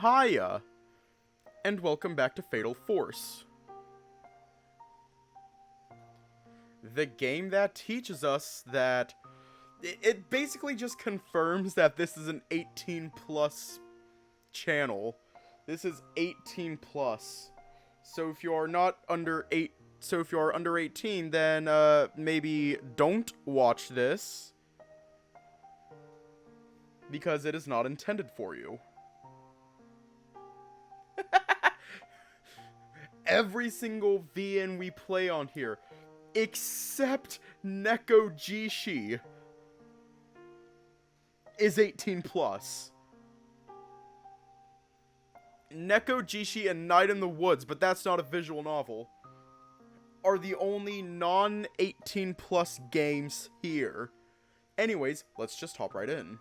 Hiya, and welcome back to Fatal Force. The game that teaches us that it basically just confirms that this is an 18 plus channel. This is 18 plus. So if you are not under 8, so if you are under 18, then maybe don't watch this because it is not intended for you. Every single VN we play on here, except Neko Jishi, is 18 plus. Neko Jishi and Night in the Woods, but that's not a visual novel, are the only non-18 plus games here. Anyways, let's just hop right in.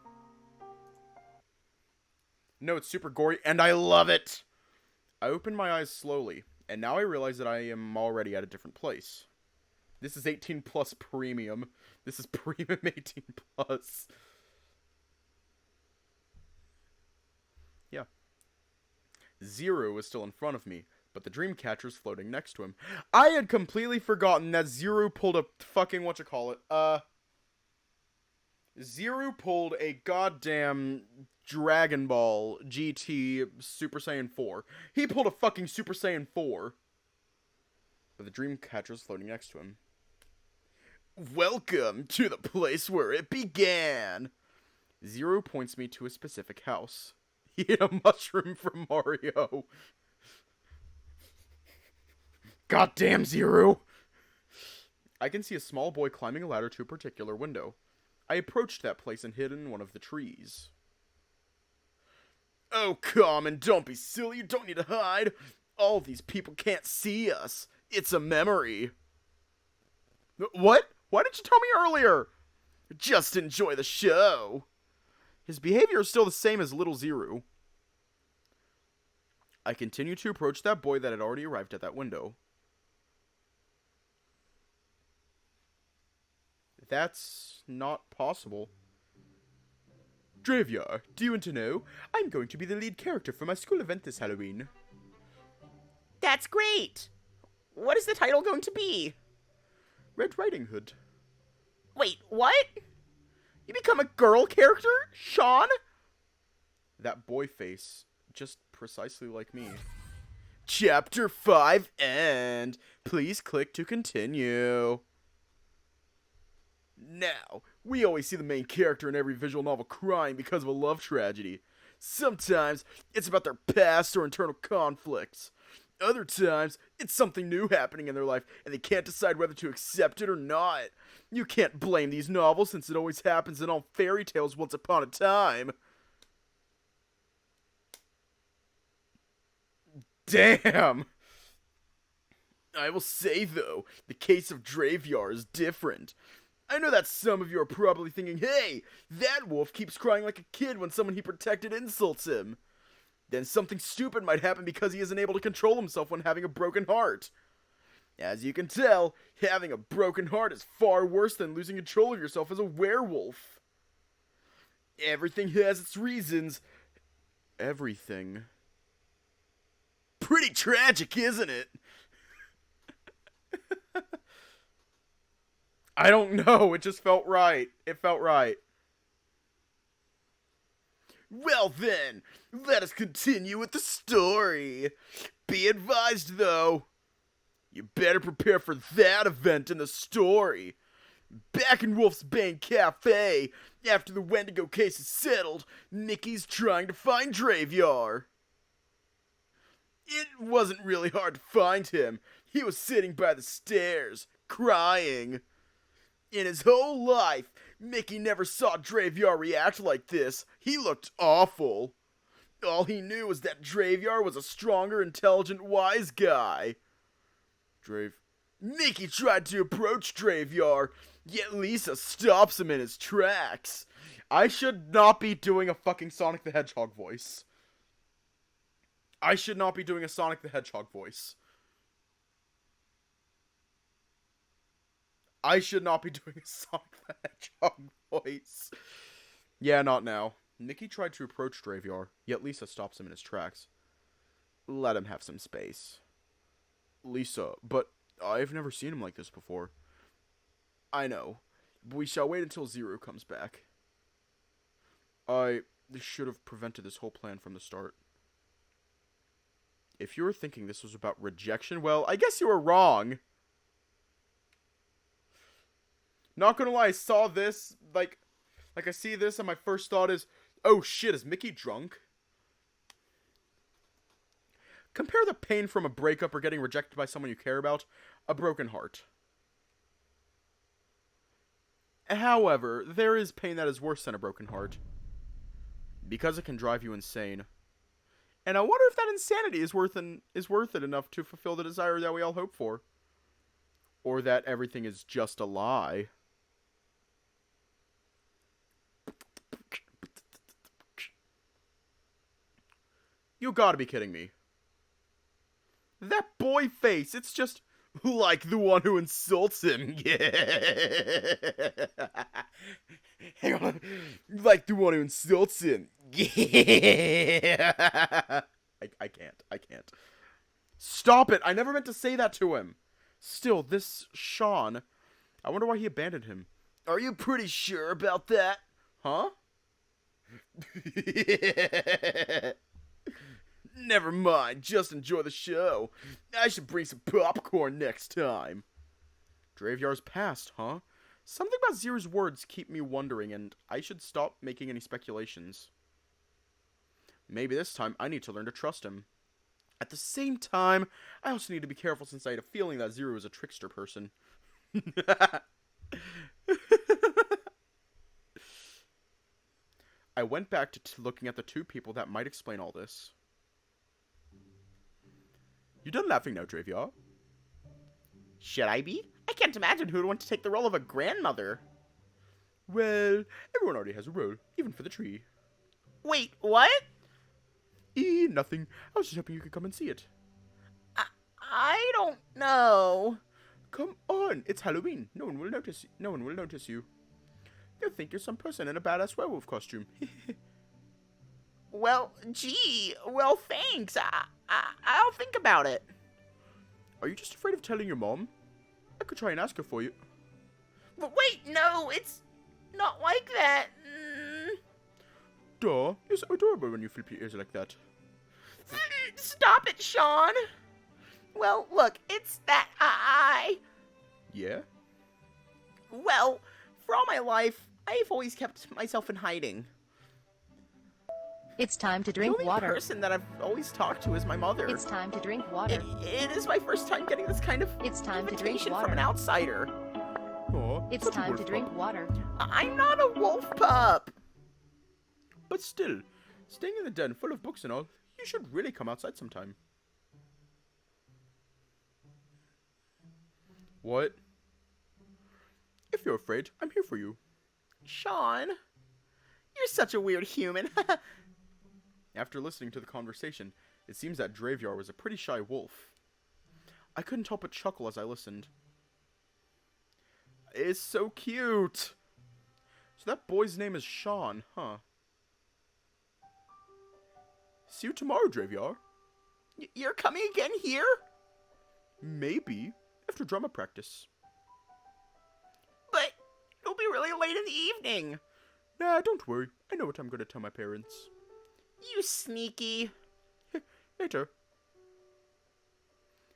No, it's super gory, and I love it! I opened my eyes slowly, and now I realize that I am already at a different place. This is 18 plus premium. This is premium 18 plus. Yeah. Zero is still in front of me, but the Dreamcatcher's floating next to him. I had completely forgotten that Zero pulled a fucking whatchamacallit. Zero pulled a goddamn Dragon Ball GT Super Saiyan 4. He pulled a fucking Super Saiyan 4. But the Dreamcatcher's floating next to him. Welcome to the place where it began! Zero points me to a specific house. He ate a mushroom from Mario. Goddamn, Zero! I can see a small boy climbing a ladder to a particular window. I approached that place and hid in one of the trees. Oh, come and don't be silly, you don't need to hide. All these people can't see us. It's a memory. What? Why didn't you tell me earlier? Just enjoy the show. His behavior is still the same as Little Zero. I continue to approach that boy that had already arrived at that window. That's not possible. Draveyar, do you want to know? I'm going to be the lead character for my school event this Halloween. That's great! What is the title going to be? Red Riding Hood. Wait, what? You become a girl character, Sean? That boy face, just precisely like me. Chapter 5 end. Please click to continue. Now, we always see the main character in every visual novel crying because of a love tragedy. Sometimes, it's about their past or internal conflicts. Other times, it's something new happening in their life, and they can't decide whether to accept it or not. You can't blame these novels, since it always happens in all fairy tales once upon a time. Damn! I will say, though, the case of Draveyar is different. I know that some of you are probably thinking, hey, that wolf keeps crying like a kid when someone he protected insults him. Then something stupid might happen because he isn't able to control himself when having a broken heart. As you can tell, having a broken heart is far worse than losing control of yourself as a werewolf. Everything has its reasons. Everything. Pretty tragic, isn't it? I don't know, it just felt right. It felt right. Well then, let us continue with the story. Be advised though, you better prepare for that event in the story. Back in Wolf's Bane Cafe, after the Wendigo case is settled, Mickey's trying to find Draveyar. It wasn't really hard to find him. He was sitting by the stairs, crying. In his whole life, Mickey never saw Draveyar react like this. He looked awful. All he knew was that Draveyar was a stronger, intelligent, wise guy. Mickey tried to approach Draveyar, yet Lisa stops him in his tracks. I should not be doing a fucking Sonic the Hedgehog voice. I should not be doing a Sonic the Hedgehog voice. I should not be doing a Sonic the Hedgehog voice. Yeah, not now. Mickey tried to approach Draveyar, yet Lisa stops him in his tracks. Let him have some space. Lisa, but I've never seen him like this before. I know, but we shall wait until Zero comes back. I should have prevented this whole plan from the start. If you were thinking this was about rejection, well, I guess you were wrong. Not gonna lie, I saw this, like I see this, and my first thought is, oh shit, is Mickey drunk? Compare the pain from a breakup or getting rejected by someone you care about, a broken heart. However, there is pain that is worse than a broken heart. Because it can drive you insane. And I wonder if that insanity is worth it enough to fulfill the desire that we all hope for. Or that everything is just a lie. You gotta be kidding me. That boy face, it's just like the one who insults him. Yeah. Hang on. Like the one who insults him. Yeah. I can't. Stop it. I never meant to say that to him. Still, this Sean, I wonder why he abandoned him. Are you pretty sure about that? Huh? Never mind, just enjoy the show. I should bring some popcorn next time. Draveyar's past, huh? Something about Zero's words keep me wondering, and I should stop making any speculations. Maybe this time I need to learn to trust him. At the same time, I also need to be careful since I had a feeling that Zero is a trickster person. I went back to looking at the two people that might explain all this. You done laughing now, Draveyar? Should I be? I can't imagine who would want to take the role of a grandmother. Well, everyone already has a role, even for the tree. Wait, what? Nothing. I was just hoping you could come and see it. I don't know. Come on, it's Halloween. No one will notice you. They'll think you're some person in a badass werewolf costume. Well, thanks. I'll think about it. Are you just afraid of telling your mom? I could try and ask her for you. But wait, no, it's not like that. Duh, you're so adorable when you flip your ears like that. Stop it, Sean. Well, look, it's that Yeah? Well, for all my life, I've always kept myself in hiding. It's time to drink the only water. person that I've always talked to is my mother. It's time to drink water. It is my first time getting this kind of It's time to drink invitation water. from an outsider. Aw, It's such a time wolf to drink pup. water. I'm not a wolf pup. But still, staying in the den full of books and all, you should really come outside sometime. What? If you're afraid, I'm here for you. Sean, you're such a weird human. After listening to the conversation, it seems that Draveyar was a pretty shy wolf. I couldn't help but chuckle as I listened. It's so cute! So that boy's name is Sean, huh? See you tomorrow, Draveyar. You're coming again here? Maybe, after drama practice. But it'll be really late in the evening. Nah, don't worry. I know what I'm gonna tell my parents. You sneaky. Later.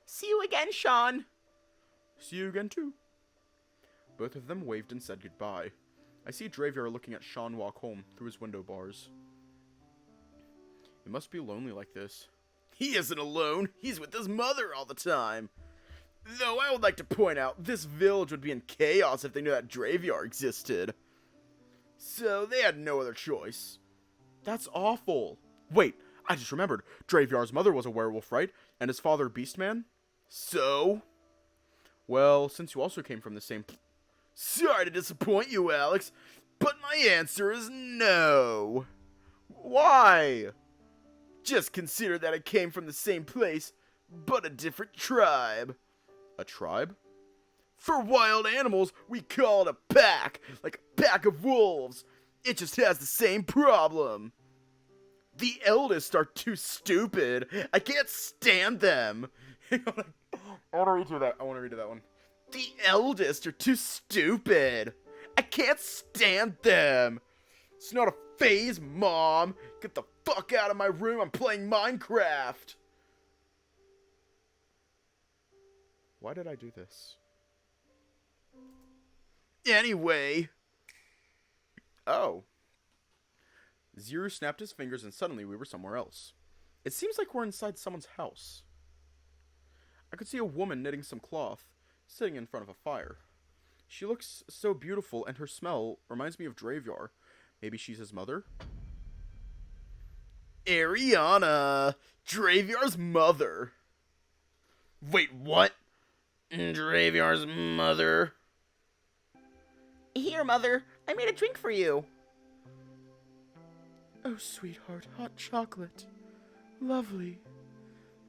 See you again, Sean. See you again, too. Both of them waved and said goodbye. I see Draveyar looking at Sean walk home through his window bars. It must be lonely like this. He isn't alone. He's with his mother all the time. Though I would like to point out, this village would be in chaos if they knew that Draveyar existed. So they had no other choice. That's awful. Wait, I just remembered. Draveyar's mother was a werewolf, right? And his father Beastman? So? Well, since you also came from the same... Sorry to disappoint you, Alex, but my answer is no. Why? Just consider that I came from the same place, but a different tribe. A tribe? For wild animals, we call it a pack, like a pack of wolves. It just has the same problem. The eldest are too stupid. I can't stand them. I want to read that. I want to read that one. The eldest are too stupid. I can't stand them. It's not a phase, Mom. Get the fuck out of my room. I'm playing Minecraft. Why did I do this? Anyway. Oh. Zero snapped his fingers and suddenly we were somewhere else. It seems like we're inside someone's house. I could see a woman knitting some cloth, sitting in front of a fire. She looks so beautiful and her smell reminds me of Draveyar. Maybe she's his mother? Ariana! Draveyar's mother! Wait, what? Draveyar's mother? Here, Mother. I made a drink for you. Oh, sweetheart, hot chocolate. Lovely.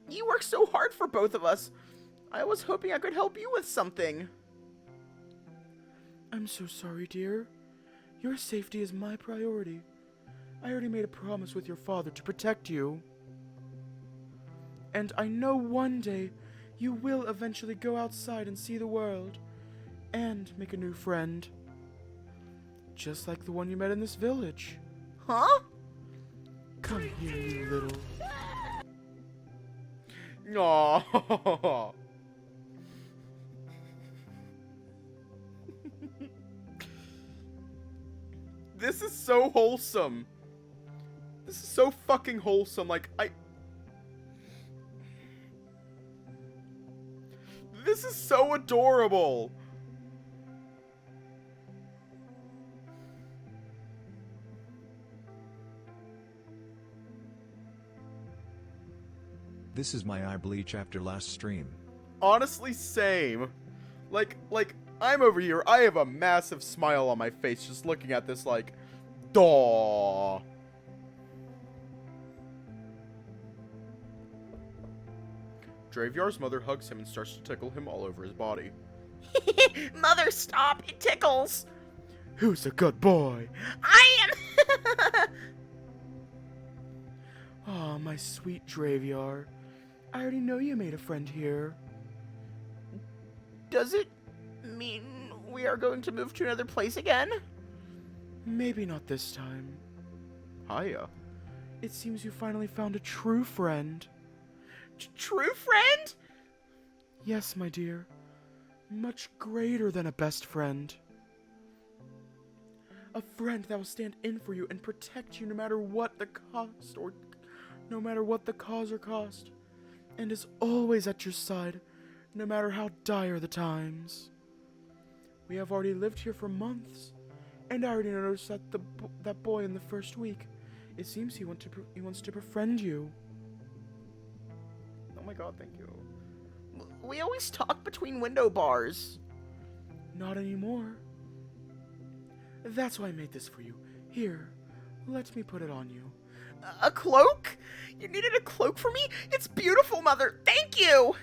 You work so hard for both of us. I was hoping I could help you with something. I'm so sorry, dear. Your safety is my priority. I already made a promise with your father to protect you. And I know one day you will eventually go outside and see the world. And make a new friend. Just like the one you met in this village. Huh? Come here, you little... Aww. This is so wholesome. This is so fucking wholesome. Like, This is so adorable. This is my eye bleach after last stream. Honestly, same. Like, I'm over here. I have a massive smile on my face just looking at this, like, daw. Draveyar's mother hugs him and starts to tickle him all over his body. Mother, stop. It tickles. Who's a good boy? I am. Aw, my sweet Draveyar. I already know you made a friend here. Does it mean we are going to move to another place again? Maybe not this time. Hiya. It seems you finally found a true friend. True friend? Yes, my dear. Much greater than a best friend. A friend that will stand in for you and protect you no matter what the cost, or no matter what the cause or cost, and is always at your side, no matter how dire the times. We have already lived here for months, and I already noticed that that boy in the first week. It seems he wants to befriend you. Oh my god, thank you. We always talk between window bars. Not anymore. That's why I made this for you. Here, let me put it on you. A cloak? You needed a cloak for me? It's beautiful, Mother. Thank you.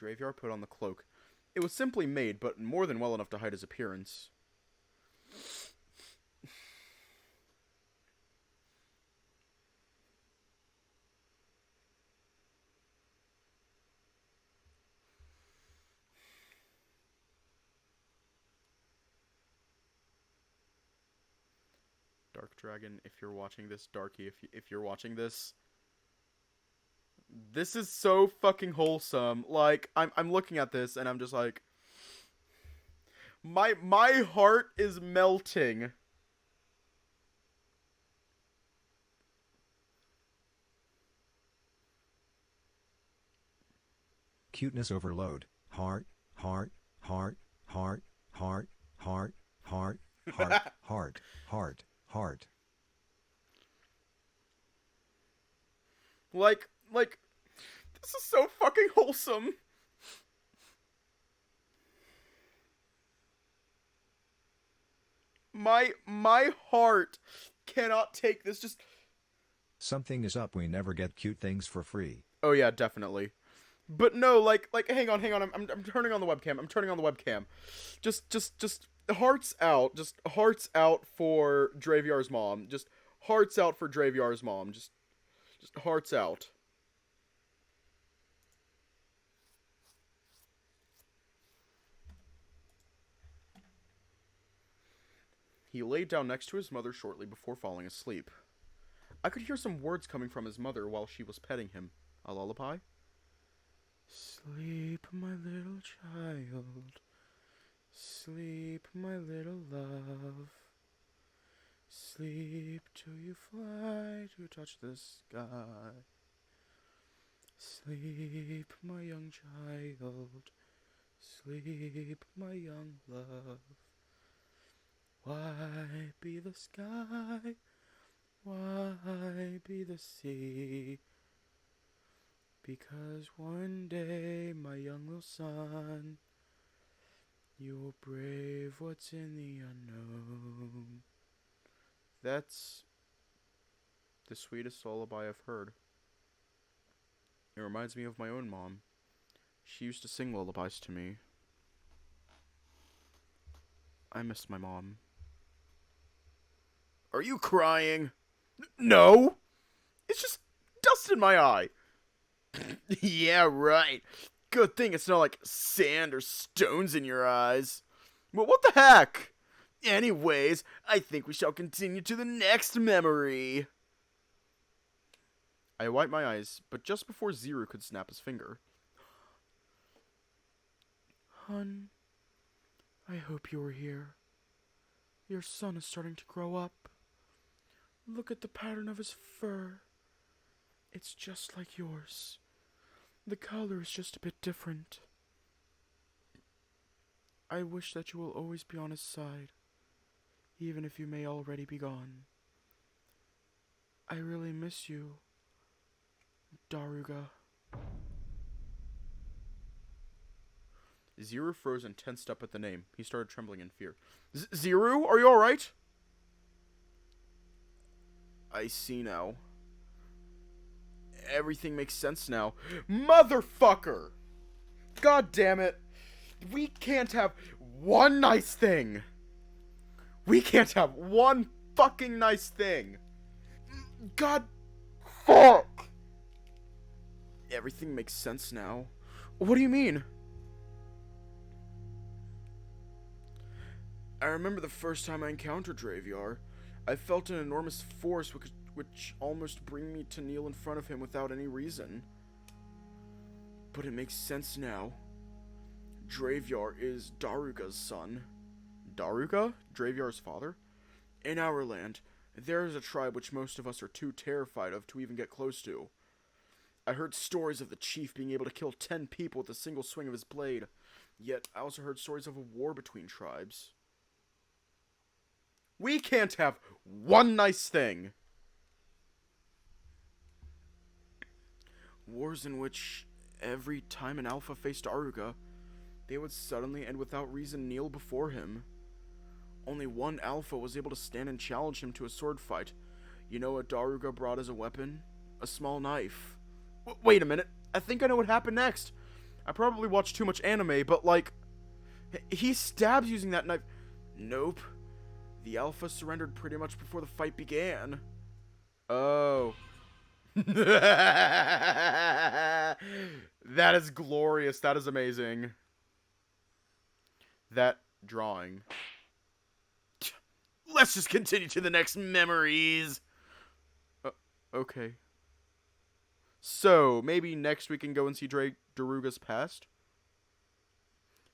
Draveyar put on the cloak. It was simply made, but more than well enough to hide his appearance. Dark Dragon, if you're watching this, Darky, if you're watching this, this is so fucking wholesome. Like, I'm looking at this and I'm just like, my heart is melting. Cuteness overload. Heart, heart, heart, heart, heart, heart, heart, heart, heart, heart, heart. Like, this is so fucking wholesome. My heart cannot take this. Just Something is up. We never get cute things for free. oh yeah, definitely. But no, like, hang on. I'm turning on the webcam. Just, hearts out. Just hearts out for Draveyar's mom. Just hearts out for Draveyar's mom. Just hearts out. He laid down next to his mother shortly before falling asleep. I could hear some words coming from his mother while she was petting him. A lullaby? Sleep, my little child. Sleep, my little love. Sleep till you fly to touch the sky. Sleep, my young child. Sleep, my young love. Why be the sky? Why be the sea? Because one day, my young little son, you will brave what's in the unknown. That's the sweetest lullaby I've heard. It reminds me of my own mom. She used to sing lullabies to me. I miss my mom. Are you crying? No! It's just dust in my eye. Yeah, right. Good thing it's not like sand or stones in your eyes. Well, what the heck? Anyways, I think we shall continue to the next memory. I wiped my eyes, but just before Zero could snap his finger. Hun, I hope you're here. Your son is starting to grow up. Look at the pattern of his fur. It's just like yours. The color is just a bit different. I wish that you will always be on his side, even if you may already be gone. I really miss you, Daruga. Zero froze and tensed up at the name. He started trembling in fear. Zero, are you alright? I see now. Everything makes sense now. Motherfucker! God damn it. We can't have one nice thing. We can't have one fucking nice thing. God fuck! Everything makes sense now. What do you mean? I remember the first time I encountered Draveyar. I felt an enormous force which almost bring me to kneel in front of him without any reason. But it makes sense now. Draveyar is Daruga's son. Daruga? Dravyar's father? In our land, there is a tribe which most of us are too terrified of to even get close to. I heard stories of the chief being able to kill 10 people with a single swing of his blade. Yet, I also heard stories of a war between tribes. We can't have one nice thing. Wars in which every time an alpha faced Daruga, they would suddenly and without reason kneel before him. Only one alpha was able to stand and challenge him to a sword fight. You know what Daruga brought as a weapon? A small knife. Wait a minute. I think I know what happened next. I probably watched too much anime, but like, he stabs using that knife. Nope. The alpha surrendered pretty much before the fight began. Oh. That is glorious. That is amazing. That drawing. Let's just continue to the next memories. Okay. So, maybe next we can go and see Daruga's past?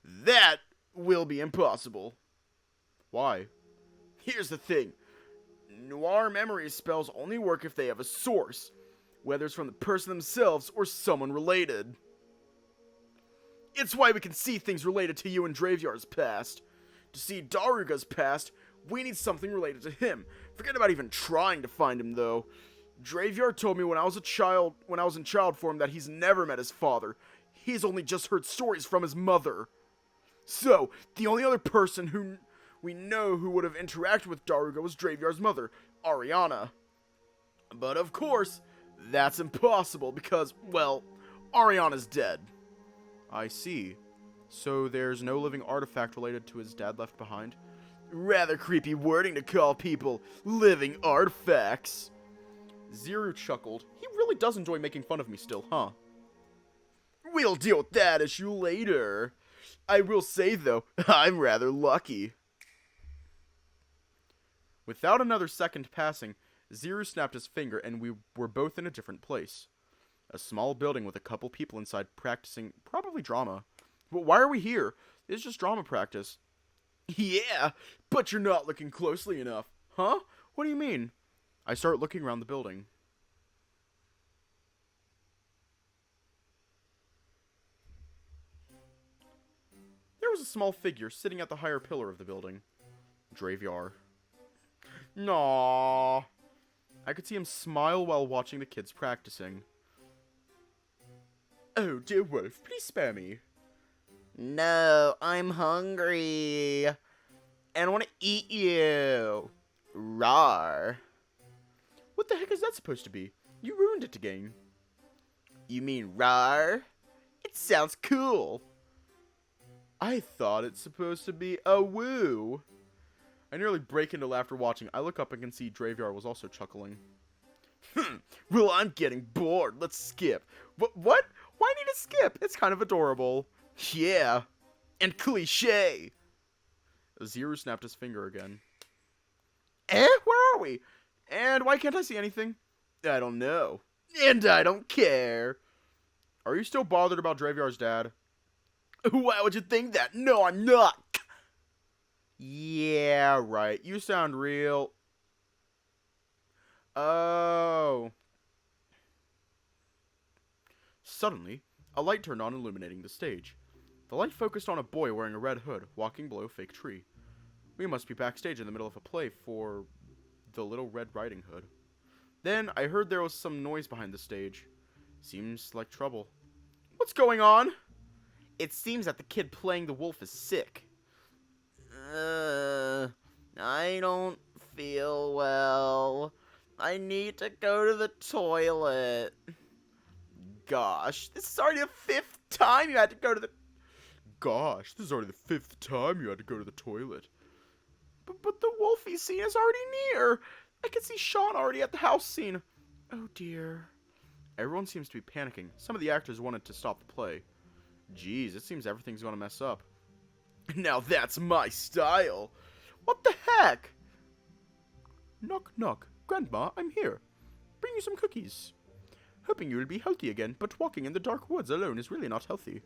That will be impossible. Why? Here's the thing. Noir memory spells only work if they have a source, whether it's from the person themselves or someone related. It's why we can see things related to you and Dravyar's past. To see Daruga's past, we need something related to him. Forget about even trying to find him, though. Draveyar told me when I was in child form that he's never met his father. He's only just heard stories from his mother. So, the only other person who we know who would have interacted with Daruga was Dravyar's mother, Ariana. But of course, that's impossible because, well, Ariana's dead. I see. So there's no living artifact related to his dad left behind? Rather creepy wording to call people living artifacts. Zero chuckled. He really does enjoy making fun of me still, huh? We'll deal with that issue later. I will say, though, I'm rather lucky. Without another second passing, Zero snapped his finger and we were both in a different place. A small building with a couple people inside practicing, probably drama. But why are we here? It's just drama practice. Yeah, but you're not looking closely enough. Huh? What do you mean? I start looking around the building. There was a small figure sitting at the higher pillar of the building. Draveyar. Aww. I could see him smile while watching the kids practicing. Oh, dear wolf, please spare me. No, I'm hungry. And I want to eat you. Rawr. What the heck is that supposed to be? You ruined it again. You mean rawr? It sounds cool. I thought it's supposed to be a woo. I nearly break into laughter watching. I look up and can see Draveyar was also chuckling. Well, I'm getting bored. Let's skip. What? Why need to skip? It's kind of adorable. Yeah. And cliche. Zero snapped his finger again. Where are we? And why can't I see anything? I don't know. And I don't care. Are you still bothered about Draveyar's dad? Why would you think that? No, I'm not. Yeah, right. You sound real. Oh. Suddenly, a light turned on, illuminating the stage. The light focused on a boy wearing a red hood, walking below a fake tree. We must be backstage in the middle of a play for the Little Red Riding Hood. Then, I heard there was some noise behind the stage. Seems like trouble. What's going on? It seems that the kid playing the wolf is sick. I don't feel well. I need to go to the toilet. Gosh, this is already the 5th time you had to go to the... Gosh, this is already the 5th time you had to go to the toilet. But the wolfie scene is already near. I can see Sean already at the house scene. Oh dear. Everyone seems to be panicking. Some of the actors wanted to stop the play. Geez, it seems everything's gonna mess up. Now that's my style. What the heck? Knock, knock. Grandma, I'm here. Bring you some cookies. Hoping you will be healthy again, but walking in the dark woods alone is really not healthy.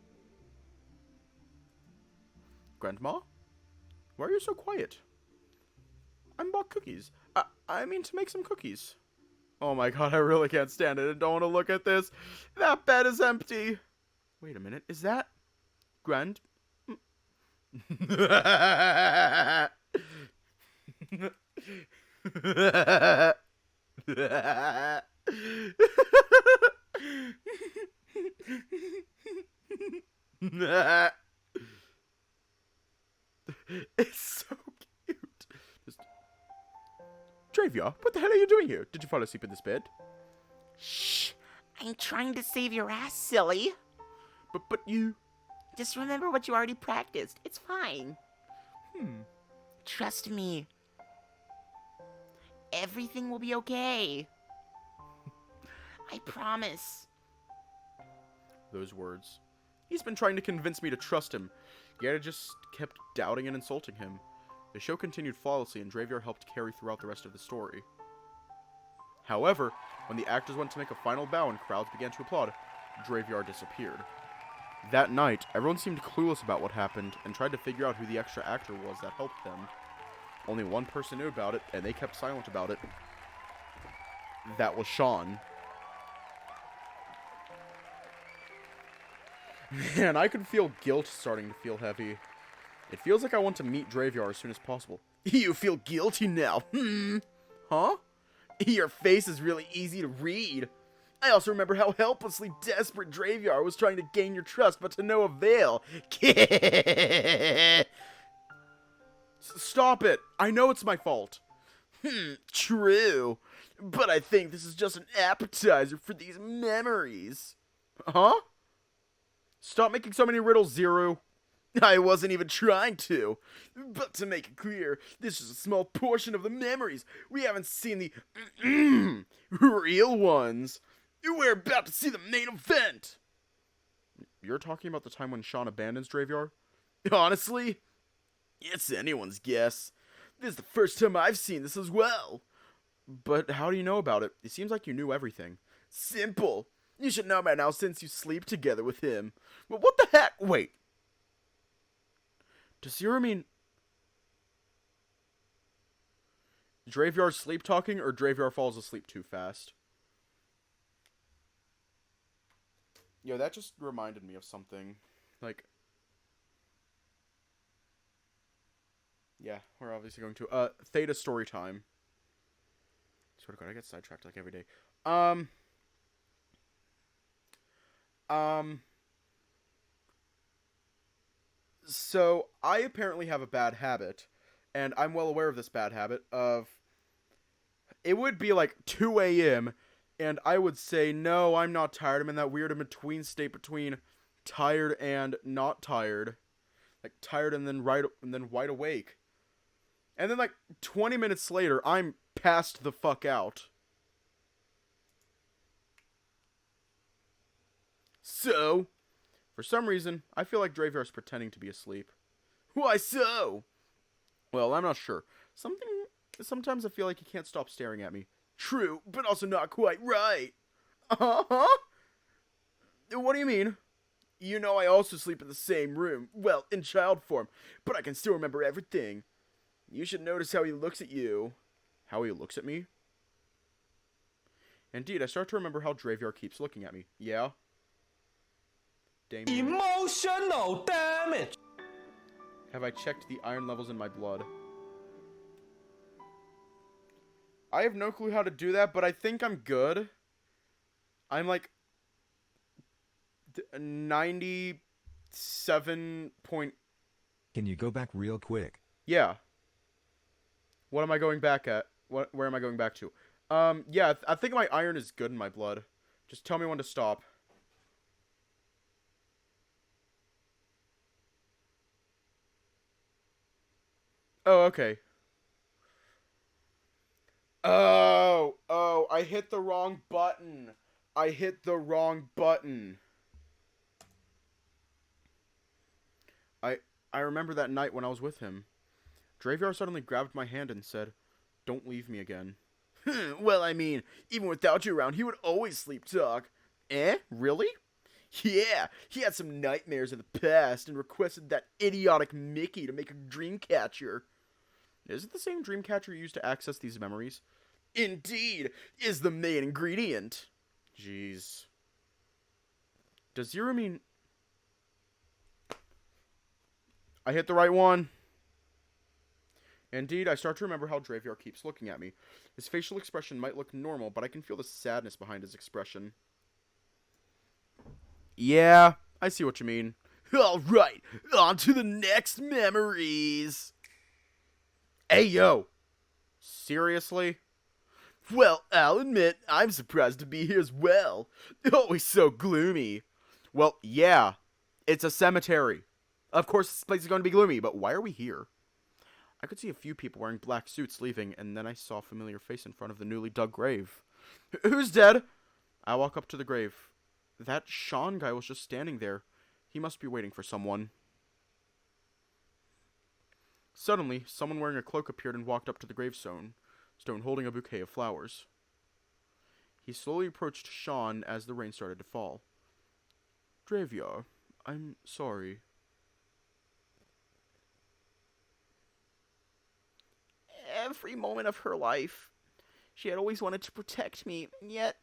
Grandma? Why are you so quiet? I bought cookies. I mean to make some cookies. Oh my god, I really can't stand it. I don't want to look at this. That bed is empty. Wait a minute, is that... Grand... It's so cute. Draveyar, what the hell are you doing here? Did you fall asleep in this bed? Shh! I'm trying to save your ass, silly. But you... Just remember what you already practiced. It's fine. Trust me. Everything will be okay. I promise. Those words. He's been trying to convince me to trust him, yet I just kept doubting and insulting him. The show continued flawlessly, and Draveyar helped carry throughout the rest of the story. However, when the actors went to make a final bow and crowds began to applaud, Draveyar disappeared. That night, everyone seemed clueless about what happened and tried to figure out who the extra actor was that helped them. Only one person knew about it, and they kept silent about it. That was Sean. Man, I could feel guilt starting to feel heavy. It feels like I want to meet Draveyar as soon as possible. You feel guilty now? Huh? Your face is really easy to read. I also remember how helplessly desperate Draveyar was trying to gain your trust, but to no avail. Stop it. I know it's my fault. True. But I think this is just an appetizer for these memories. Huh? Stop making so many riddles, Zero. I wasn't even trying to. But to make it clear, this is a small portion of the memories. We haven't seen the real ones. We're about to see the main event. You're talking about the time when Sean abandons Draveyar? Honestly, it's anyone's guess. This is the first time I've seen this as well. But how do you know about it? It seems like you knew everything. Simple. You should know by now since you sleep together with him. But what the heck? Wait. Does Zero mean Draveyar sleep talking or Draveyar falls asleep too fast? Yo, that just reminded me of something. Like, yeah, we're obviously going to Theta story time. Swear to God, I get sidetracked like every day. So I apparently have a bad habit, and I'm well aware of this bad habit of it would be like 2 a.m. and I would say, no, I'm not tired. I'm in that weird in-between state between tired and not tired. Like tired and then wide awake. And then like 20 minutes later, I'm passed the fuck out. So, for some reason, I feel like Draveyar's pretending to be asleep. Why so? Well, I'm not sure. Sometimes I feel like he can't stop staring at me. True, but also not quite right. Uh-huh? What do you mean? You know I also sleep in the same room. Well, in child form, but I can still remember everything. You should notice how he looks at you. How he looks at me? Indeed, I start to remember how Draveyar keeps looking at me. Yeah? Damien. Emotional damage. Have I checked the iron levels in my blood? I have no clue how to do that, but I think I'm good. I'm like 97 point... Can you go back real quick? Yeah. What am I going back at? Where am I going back to? Yeah, I think my iron is good in my blood. Just tell me when to stop. Oh, okay. Oh, I hit the wrong button. I remember that night when I was with him. Draveyar suddenly grabbed my hand and said, "Don't leave me again." Well, I mean, even without you around, he would always sleep talk. Eh? Really? Yeah, he had some nightmares in the past and requested that idiotic Mickey to make a dream catcher. Is it the same dream catcher used to access these memories? Indeed, is the main ingredient. Jeez. Does Zero mean... I hit the right one. Indeed, I start to remember how Draveyar keeps looking at me. His facial expression might look normal, but I can feel the sadness behind his expression. Yeah, I see what you mean. Alright, on to the next memories. Hey, yo. Seriously? Well, I'll admit, I'm surprised to be here as well. Always so gloomy. Well, yeah, it's a cemetery. Of course, this place is going to be gloomy, but why are we here? I could see a few people wearing black suits leaving, and then I saw a familiar face in front of the newly dug grave. Who's dead? I walk up to the grave. That Sean guy was just standing there. He must be waiting for someone. Suddenly, someone wearing a cloak appeared and walked up to the gravestone, holding a bouquet of flowers. He slowly approached Sean as the rain started to fall. Draveyar, I'm sorry. Every moment of her life, she had always wanted to protect me, and yet...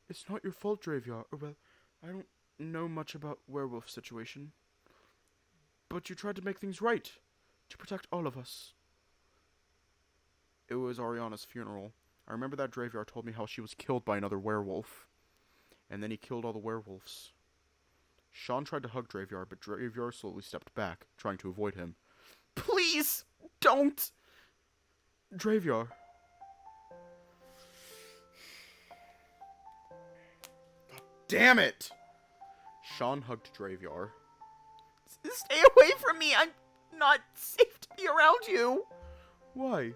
It's not your fault, Draveyar. Well, I don't know much about werewolf situation. But you tried to make things right, to protect all of us. It was Ariana's funeral. I remember that Draveyar told me how she was killed by another werewolf. And then he killed all the werewolves. Sean tried to hug Draveyar, but Draveyar slowly stepped back, trying to avoid him. Please, don't! Draveyar. God damn it! Sean hugged Draveyar. Stay away from me. I'm not safe to be around you. Why?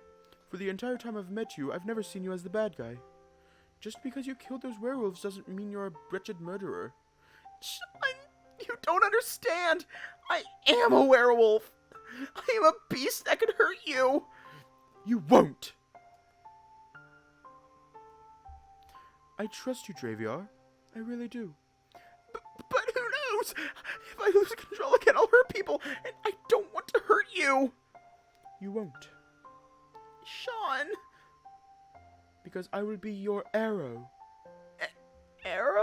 For the entire time I've met you, I've never seen you as the bad guy. Just because you killed those werewolves doesn't mean you're a wretched murderer. Sean, you don't understand. I am a werewolf. I am a beast that could hurt you. You won't! I trust you, Draveyar. I really do. But who knows? If I lose control again, I'll hurt people, and I don't want to hurt you. You won't. Sean. Because I will be your arrow. Arrow?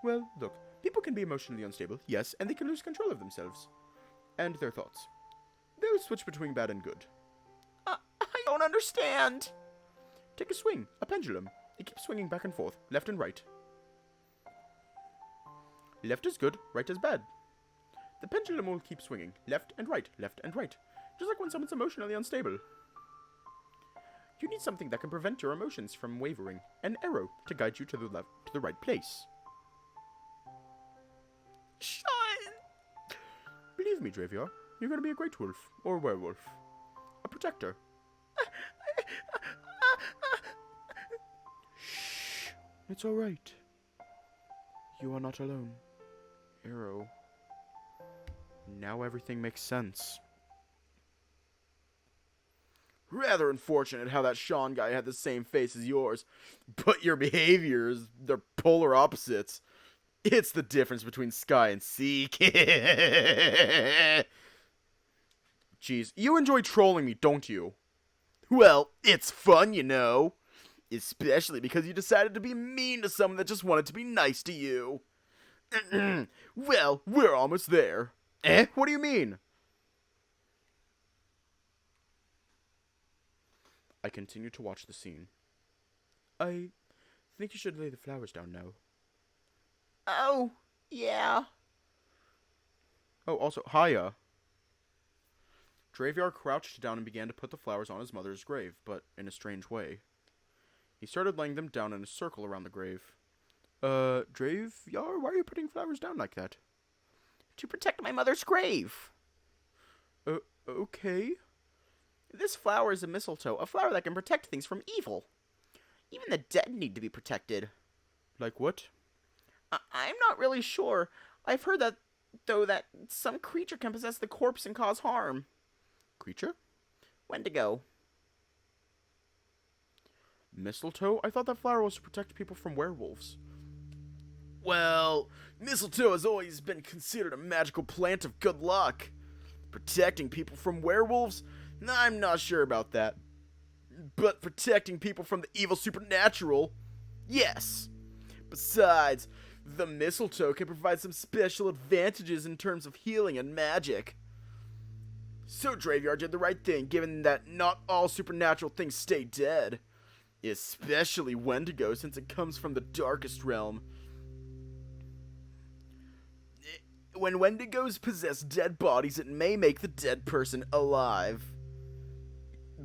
Well, look, people can be emotionally unstable, yes, and they can lose control of themselves. And their thoughts. They'll switch between bad and good. I don't understand. Take a swing, a pendulum. It keeps swinging back and forth, left and right. Left is good, right is bad. The pendulum will keep swinging, left and right, just like when someone's emotionally unstable. You need something that can prevent your emotions from wavering, an arrow to guide you to the right place. Sean! Believe me, Draveyar, you're gonna be a great wolf, or werewolf. A protector. Shh, it's alright. You are not alone. Arrow. Now everything makes sense. Rather unfortunate how that Sean guy had the same face as yours, but your behaviors, they're polar opposites. It's the difference between sky and sea. Jeez, you enjoy trolling me, don't you? Well, it's fun, you know. Especially because you decided to be mean to someone that just wanted to be nice to you. Well, we're almost there. Eh? What do you mean? I continue to watch the scene. I think you should lay the flowers down now. Oh, yeah. Oh, also, hiya. Draveyar crouched down and began to put the flowers on his mother's grave, but in a strange way. He started laying them down in a circle around the grave. Draveyar, why are you putting flowers down like that? To protect my mother's grave. Okay. This flower is a mistletoe, a flower that can protect things from evil. Even the dead need to be protected. Like what? I'm not really sure. I've heard that, though, that some creature can possess the corpse and cause harm. Creature? Wendigo. Mistletoe? I thought that flower was to protect people from werewolves. Well, mistletoe has always been considered a magical plant of good luck. Protecting people from werewolves? I'm not sure about that. But protecting people from the evil supernatural? Yes. Besides, the mistletoe can provide some special advantages in terms of healing and magic. So Draveyar did the right thing, given that not all supernatural things stay dead. Especially Wendigo, since it comes from the darkest realm. When Wendigos possess dead bodies, it may make the dead person alive.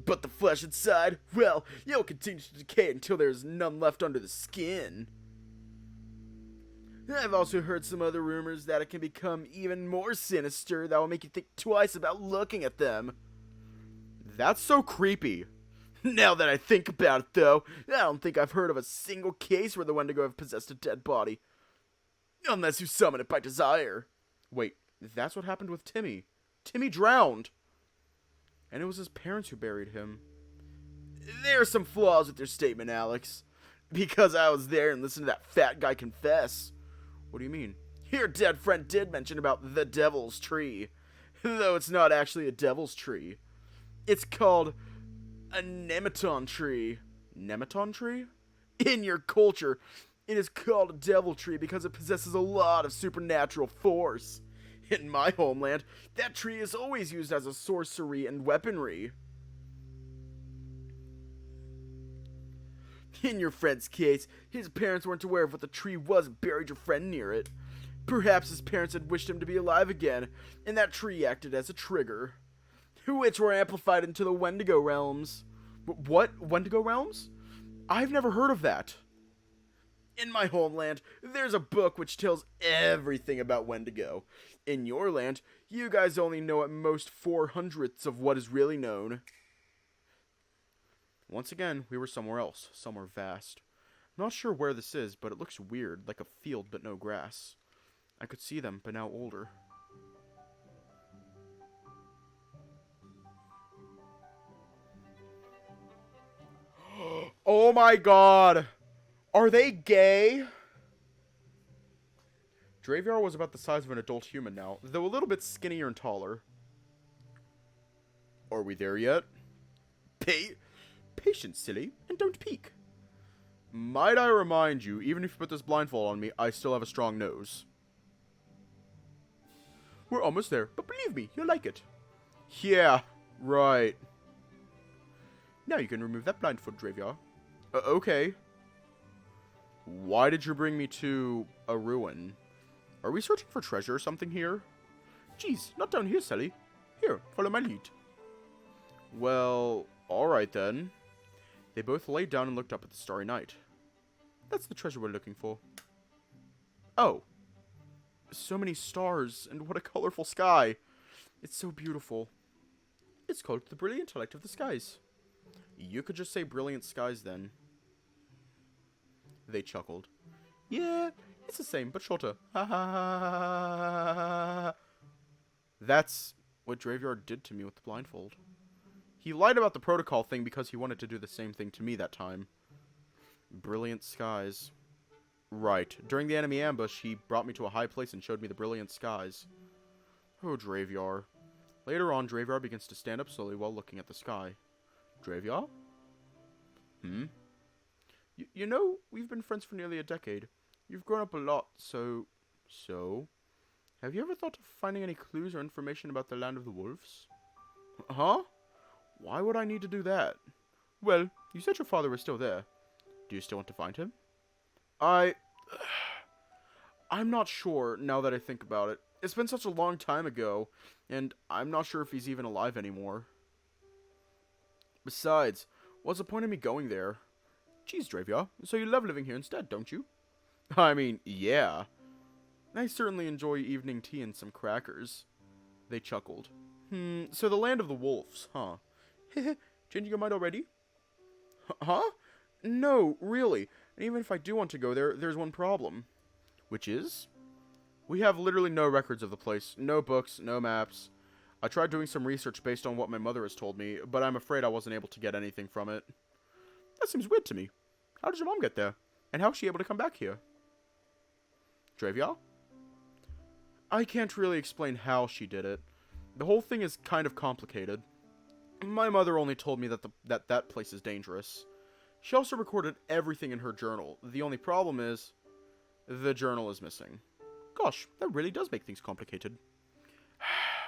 But the flesh inside, well, it will continue to decay until there's none left under the skin. I've also heard some other rumors that it can become even more sinister that will make you think twice about looking at them. That's so creepy. Now that I think about it, though, I don't think I've heard of a single case where the Wendigo have possessed a dead body. Unless you summon it by desire. Wait, that's what happened with Timmy. Timmy drowned. And it was his parents who buried him. There are some flaws with your statement, Alex. Because I was there and listened to that fat guy confess. What do you mean? Your dead friend did mention about the devil's tree. Though it's not actually a devil's tree. It's called a nematon tree. Nematon tree? In your culture, it is called a devil tree because it possesses a lot of supernatural force. In my homeland, that tree is always used as a sorcery and weaponry. In your friend's case, his parents weren't aware of what the tree was and buried your friend near it. Perhaps his parents had wished him to be alive again, and that tree acted as a trigger. Which were amplified into the Wendigo realms. What? Wendigo realms? I've never heard of that. In my homeland, there's a book which tells everything about when to go. In your land, you guys only know at most 4/100ths of what is really known. Once again, we were somewhere else, somewhere vast. Not sure where this is, but it looks weird, like a field but no grass. I could see them, but now older. Oh my god! Are they gay? Draveyar was about the size of an adult human now, though a little bit skinnier and taller. Are we there yet? Patience, silly, and don't peek. Might I remind you, even if you put this blindfold on me, I still have a strong nose. We're almost there, but believe me, you'll like it. Yeah, right. Now you can remove that blindfold, Draveyar. Okay. Why did you bring me to a ruin? Are we searching for treasure or something here? Geez, not down here, Sally. Here, follow my lead. Well, alright then. They both laid down and looked up at the starry night. That's the treasure we're looking for. Oh. So many stars, and what a colorful sky. It's so beautiful. It's called the brilliant intellect of the skies. You could just say brilliant skies then. They chuckled. Yeah, it's the same, but shorter. Ha ha ha. That's what Draveyar did to me with the blindfold. He lied about the protocol thing because he wanted to do the same thing to me that time. Brilliant skies. Right. During the enemy ambush, he brought me to a high place and showed me the brilliant skies. Oh, Draveyar. Later on, Draveyar begins to stand up slowly while looking at the sky. Draveyar? You know, we've been friends for nearly a decade. You've grown up a lot, so... Have you ever thought of finding any clues or information about the land of the wolves? Huh? Why would I need to do that? Well, you said your father was still there. Do you still want to find him? I'm not sure, now that I think about it. It's been such a long time ago, and I'm not sure if he's even alive anymore. Besides, what's the point of me going there? Geez, Draveyar, so you love living here instead, don't you? I mean, yeah. I certainly enjoy evening tea and some crackers. They chuckled. So the land of the wolves, huh? Changing your mind already? Huh? No, really. And even if I do want to go there, there's one problem. Which is? We have literally no records of the place. No books, no maps. I tried doing some research based on what my mother has told me, but I'm afraid I wasn't able to get anything from it. That seems weird to me. How did your mom get there? And how was she able to come back here? Draveyar? I can't really explain how she did it. The whole thing is kind of complicated. My mother only told me that place is dangerous. She also recorded everything in her journal. The only problem is, the journal is missing. Gosh, that really does make things complicated.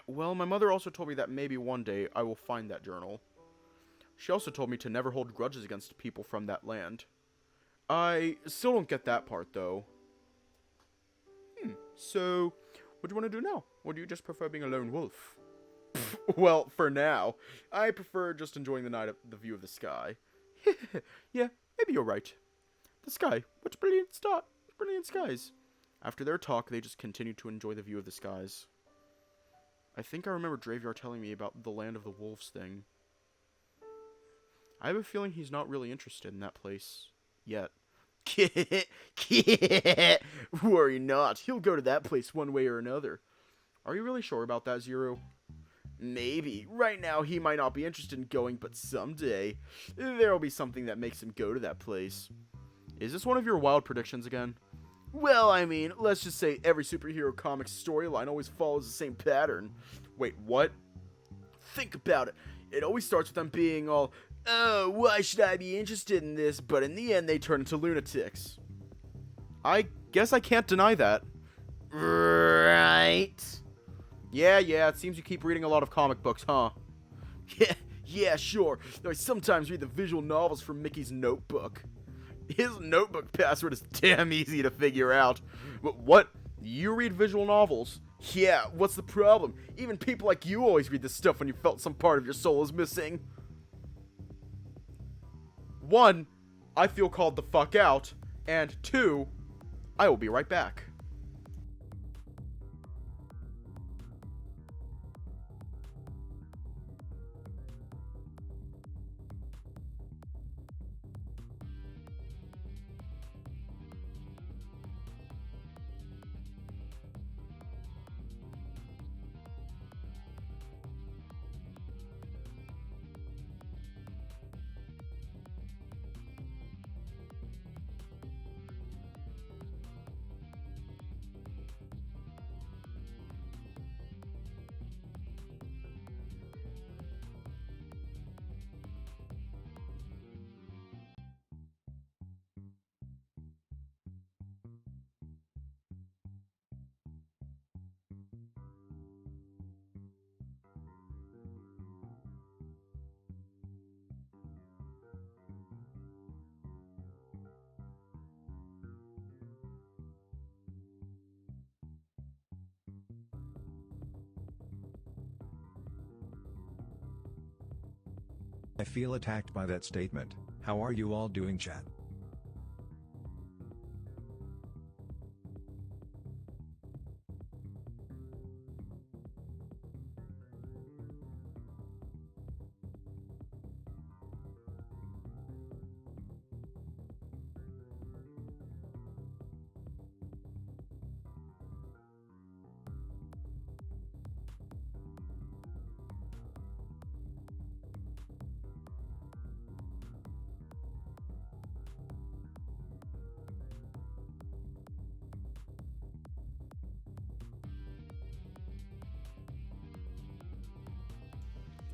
Well, my mother also told me that maybe one day I will find that journal. She also told me to never hold grudges against people from that land. I still don't get that part, though. So, what do you want to do now? Or do you just prefer being a lone wolf? Well, for now, I prefer just enjoying the night of the view of the sky. Yeah, maybe you're right. The sky. What brilliant skies. After their talk, they just continued to enjoy the view of the skies. I think I remember Draveyar telling me about the land of the wolves thing. I have a feeling he's not really interested in that place. Yet. Worry not. He'll go to that place one way or another. Are you really sure about that, Zero? Maybe. Right now, he might not be interested in going, but someday, there'll be something that makes him go to that place. Is this one of your wild predictions again? Well, I mean, let's just say every superhero comic storyline always follows the same pattern. Wait, what? Think about it. It always starts with them being all, oh, why should I be interested in this? But in the end, they turn into lunatics. I guess I can't deny that. Right. Yeah, it seems you keep reading a lot of comic books, huh? Yeah, sure. Though I sometimes read the visual novels from Mickey's notebook. His notebook password is damn easy to figure out. But what? You read visual novels? Yeah, what's the problem? Even people like you always read this stuff when you felt some part of your soul is missing. 1, I feel called the fuck out. And 2, I will be right back. I feel attacked by that statement. How are you all doing, chat?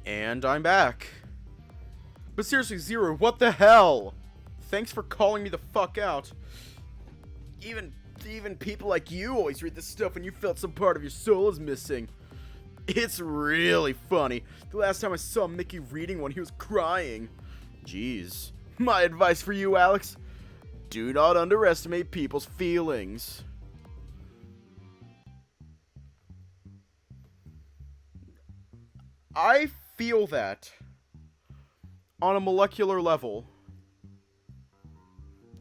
And I'm back. But seriously, Zero, what the hell? Thanks for calling me the fuck out. Even people like you always read this stuff when you felt some part of your soul is missing. It's really funny. The last time I saw Mickey reading one, he was crying. Jeez. My advice for you, Alex: do not underestimate people's feelings. I feel that on a molecular level.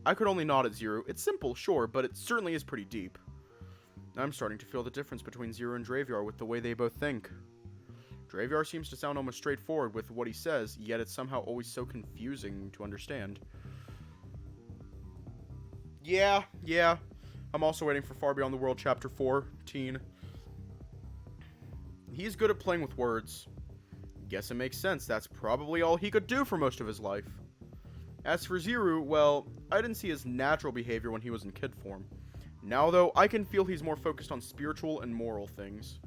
I could only nod at Zero. It's simple, sure, but it certainly is pretty deep. I'm starting to feel the difference between Zero and Draveyar with the way they both think. Draveyar seems to sound almost straightforward with what he says, yet it's somehow always so confusing to understand. Yeah. I'm also waiting for Far Beyond the World Chapter 14. He's good at playing with words. Guess it makes sense. That's probably all he could do for most of his life. As for Zero, well, I didn't see his natural behavior when he was in kid form. Now, though, I can feel he's more focused on spiritual and moral things.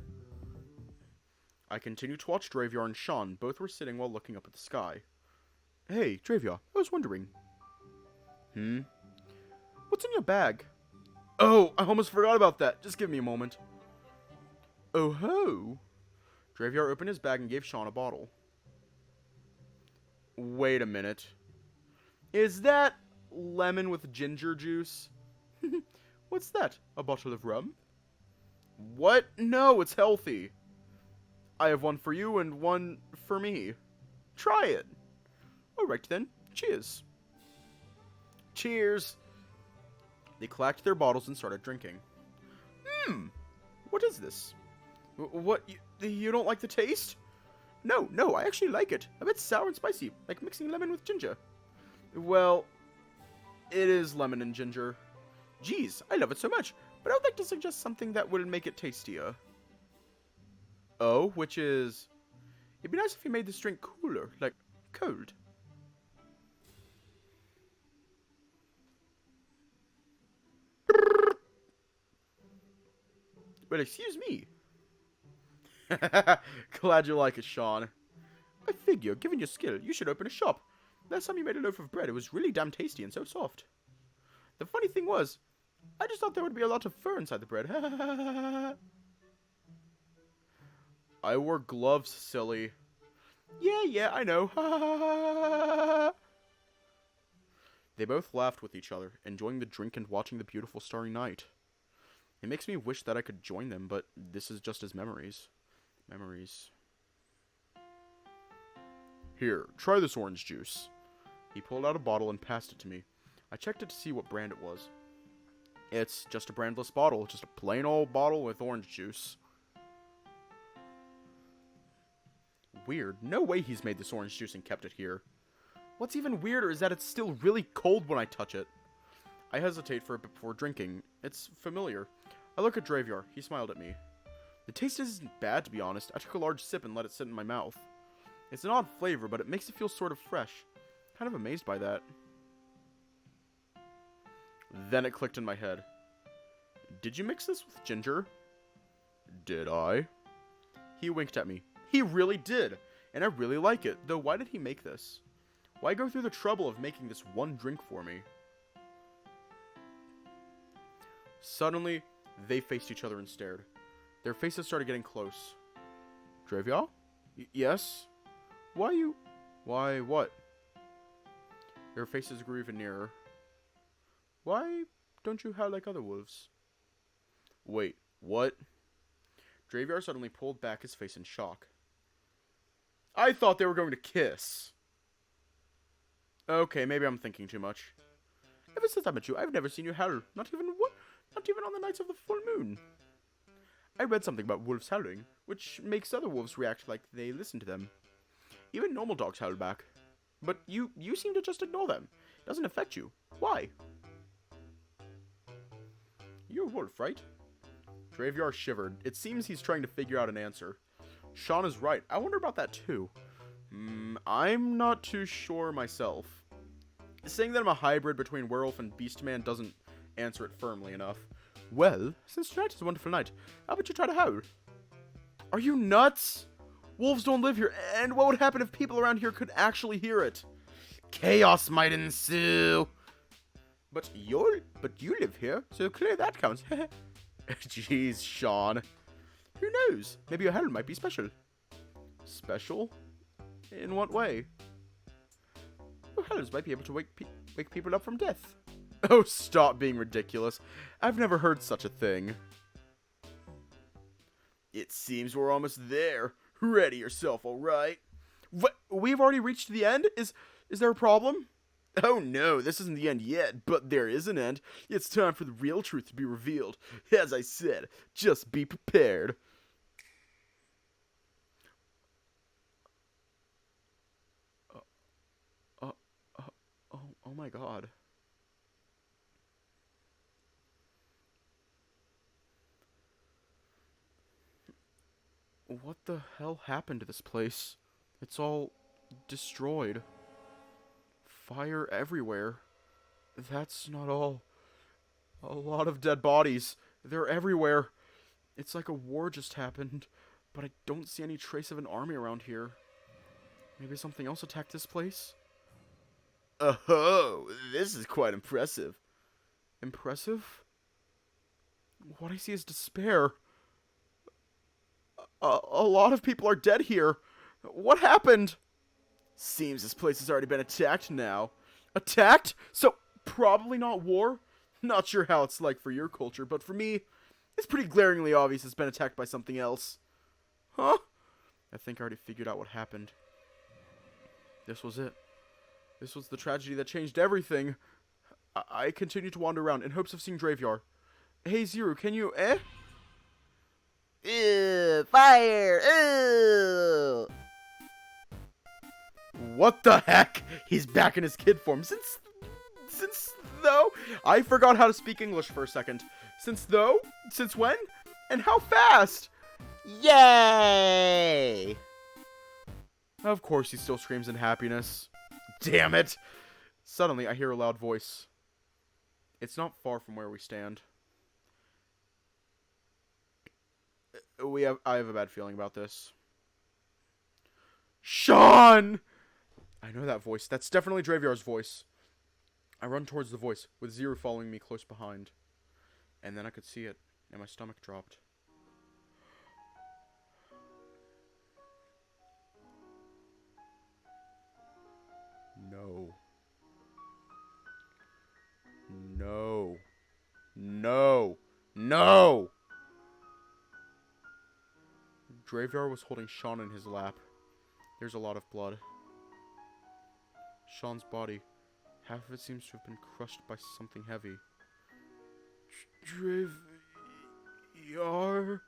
I continued to watch Draveyar and Sean. Both were sitting while looking up at the sky. Hey, Draveyar, I was wondering. What's in your bag? Oh, I almost forgot about that. Just give me a moment. Oh ho! Draveyar opened his bag and gave Sean a bottle. Wait a minute. Is that lemon with ginger juice? What's that? A bottle of rum? What? No, it's healthy. I have one for you and one for me. Try it. Alright then. Cheers. Cheers. They clacked their bottles and started drinking. What is this? What? You don't like the taste? No, I actually like it. A bit sour and spicy, like mixing lemon with ginger. Well, it is lemon and ginger. Geez, I love it so much, but I would like to suggest something that will make it tastier. Oh, which is... It'd be nice if you made this drink cooler, like cold. Well, excuse me. Glad you like it, Sean. I figure, given your skill, you should open a shop. Last time you made a loaf of bread, it was really damn tasty and so soft. The funny thing was, I just thought there would be a lot of fur inside the bread. I wore gloves, silly. Yeah, I know. They both laughed with each other, enjoying the drink and watching the beautiful starry night. It makes me wish that I could join them, but this is just as memories. Here, try this orange juice. He pulled out a bottle and passed it to me. I checked it to see what brand it was. It's just a brandless bottle, just a plain old bottle with orange juice. Weird. No way he's made this orange juice and kept it here. What's even weirder is that it's still really cold when I touch it. I hesitate for a bit before drinking. It's familiar. I look at Draveyar. He smiled at me. The taste isn't bad, to be honest. I took a large sip and let it sit in my mouth. It's an odd flavor, but it makes it feel sort of fresh. Kind of amazed by that. Then it clicked in my head. Did you mix this with ginger? Did I? He winked at me. He really did, and I really like it. Though why did he make this? Why go through the trouble of making this one drink for me? Suddenly, they faced each other and stared. Their faces started getting close. Draveyar? Yes? Why, what? Their faces grew even nearer. Why don't you howl like other wolves? Wait, what? Draveyar suddenly pulled back his face in shock. I thought they were going to kiss. Okay, maybe I'm thinking too much. Ever since I met you, I've never seen you howl. Not even on the nights of the full moon. I read something about wolves howling, which makes other wolves react like they listen to them. Even normal dogs howl back. But you seem to just ignore them. It doesn't affect you. Why? You're a wolf, right? Draveyar shivered. It seems he's trying to figure out an answer. Sean is right. I wonder about that too. I'm not too sure myself. Saying that I'm a hybrid between werewolf and beastman doesn't answer it firmly enough. Well, since tonight is a wonderful night, how about you try to howl? Are you nuts? Wolves don't live here, and what would happen if people around here could actually hear it? Chaos might ensue. But you live here, so clearly that counts. Jeez, Sean. Who knows? Maybe your howl might be special. Special? In what way? Your howls might be able to wake people up from death. Oh, stop being ridiculous. I've never heard such a thing. It seems we're almost there. Ready yourself, alright? What? We've already reached the end? Is there a problem? Oh no, this isn't the end yet, but there is an end. It's time for the real truth to be revealed. As I said, just be prepared. Oh my god. What the hell happened to this place? It's all destroyed. Fire everywhere. That's not all. A lot of dead bodies. They're everywhere. It's like a war just happened, but I don't see any trace of an army around here. Maybe something else attacked this place? Oh, this is quite impressive. Impressive? What I see is despair. A lot of people are dead here. What happened? Seems this place has already been attacked now. Attacked? So, probably not war? Not sure how it's like for your culture, but for me, it's pretty glaringly obvious it's been attacked by something else. Huh? I think I already figured out what happened. This was it. This was the tragedy that changed everything. I continued to wander around in hopes of seeing Draveyar. Hey, Zero, can you, Ew, fire! Ew! What the heck? He's back in his kid form. Since though? I forgot how to speak English for a second. Since though? Since when? And how fast? Yay! Of course he still screams in happiness. Damn it! Suddenly I hear a loud voice. It's not far from where we stand. I have a bad feeling about this. Sean! I know that voice. That's definitely Draveyar's voice. I run towards the voice, with Zero following me close behind. And then I could see it, and my stomach dropped. No. No. No. No! Draveyar was holding Sean in his lap. There's a lot of blood. Sean's body Half of it seems to have been crushed by something heavy. Draveyar?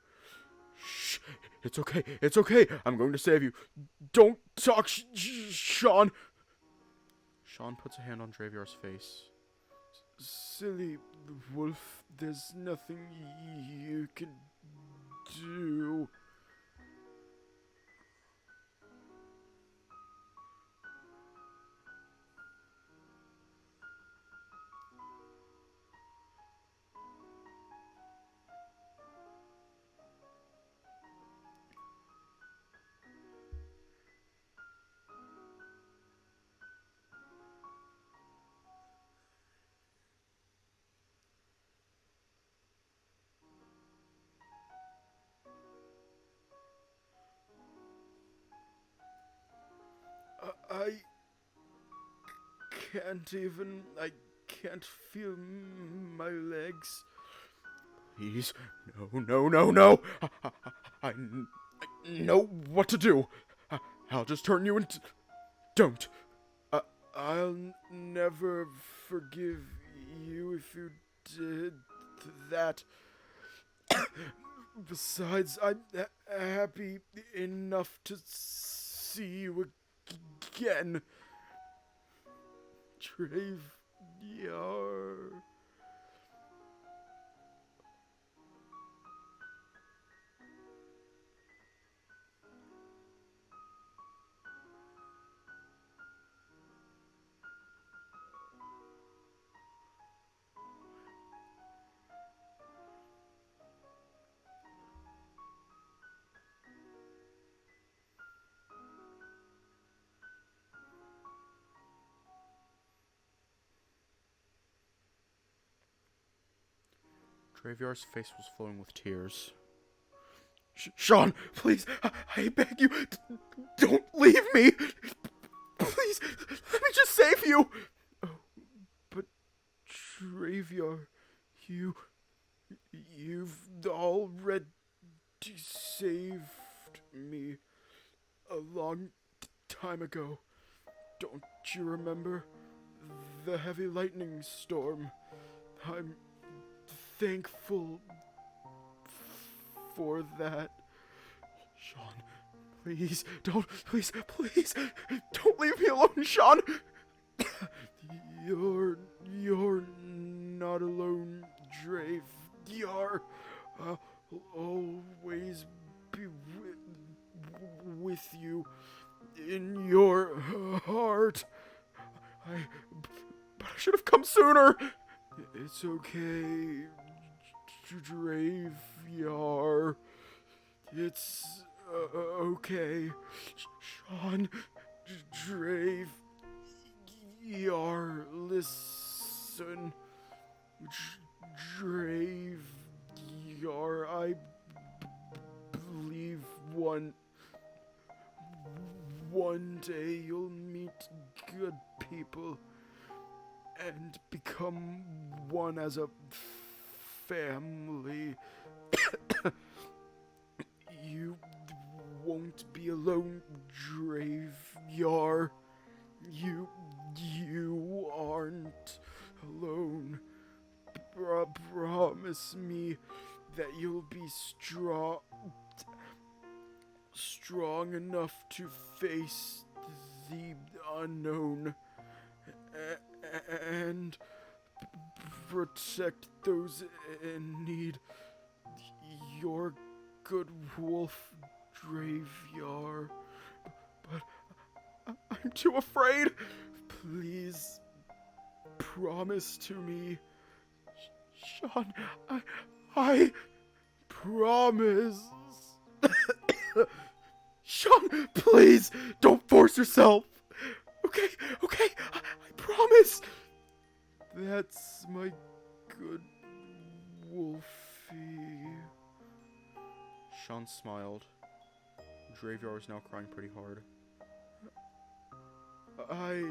Shh, it's okay, I'm going to save you. Don't talk, Sean. Sean puts a hand on Draveyar's face. Silly wolf, there's nothing you can do. I I can't feel my legs. Please, no. I know what to do. I'll just turn you into... Don't. I'll never forgive you if you did that. Besides, I'm happy enough to see you again. Draveyar. Draveyar's face was flowing with tears. Sean, please, I beg you, don't leave me. Please, let me just save you. Oh, but Draveyar, you've already saved me a long time ago. Don't you remember the heavy lightning storm? I'm thankful for that. Sean, please, don't leave me alone, Sean. You're not alone, Draveyar. I'll always be with you in your heart. But I should have come sooner. It's okay, Draveyar. It's okay. Sean, Draveyar, listen. Draveyar, I believe one day you'll meet good people and become one as a family. You won't be alone, Draveyar. You aren't alone. Promise me that you'll be strong enough to face the unknown and protect those in need. You're good wolf, Draveyar. But I'm too afraid. Please promise to me. Sean, I promise. Sean, please don't force yourself. Okay, I promise. That's my good wolfie. Sean smiled. Draveyar was now crying pretty hard. I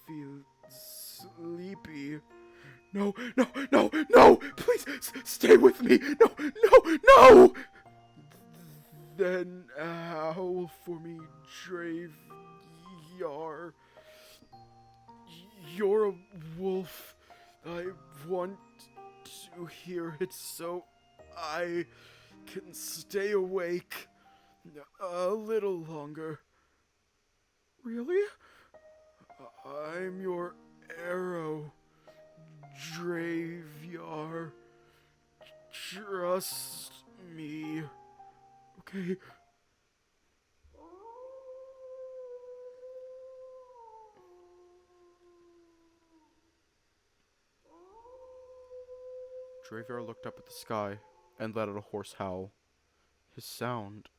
feel sleepy. No, please stay with me. No. Then howl for me, Draveyar. you're a wolf. I want to hear it so I can stay awake a little longer. Really? I'm your arrow, Draveyar. Trust me. Okay. Draveyar looked up at the sky and let out a hoarse howl. His sound,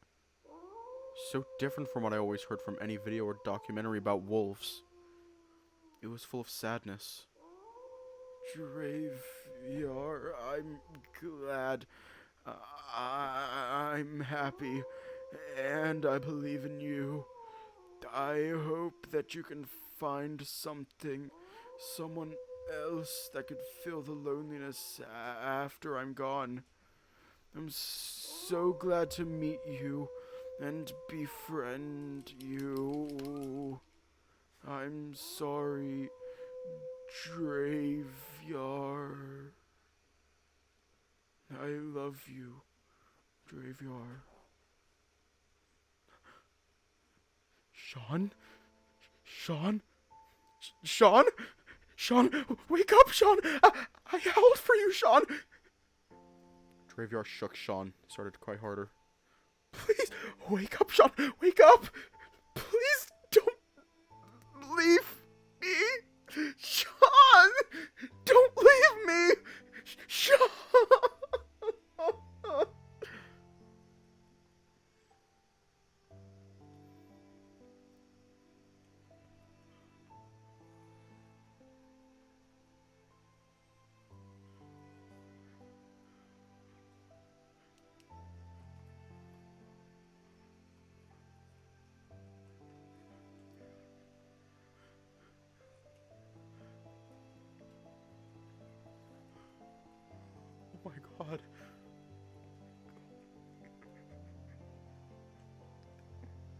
so different from what I always heard from any video or documentary about wolves. It was full of sadness. Draveyar, I'm glad. I'm happy, and I believe in you. I hope that you can find something, someone else that could fill the loneliness after I'm gone. I'm so glad to meet you and befriend you. I'm sorry, Draveyar. I love you, Draveyar. Sean? Sean? Sean? Sean, wake up, Sean! I howled for you, Sean! Draveyar shook Sean, started to cry harder. Please, wake up, Sean! Wake up! Please don't leave me! Sean! Don't leave me! Sean! Oh my god.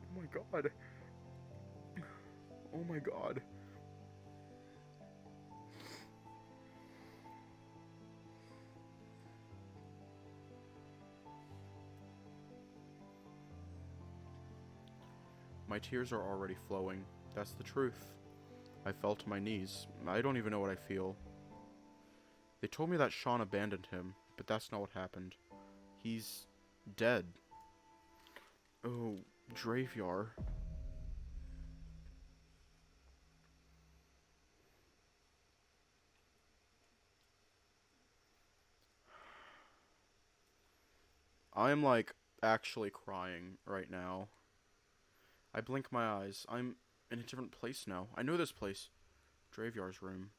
Oh my god. Oh my god. My tears are already flowing. That's the truth. I fell to my knees. I don't even know what I feel. They told me that Sean abandoned him, but that's not what happened. He's dead. Oh, Draveyar. I am, like, actually crying right now. I blink my eyes. I'm in a different place now. I know this place. Draveyar's room.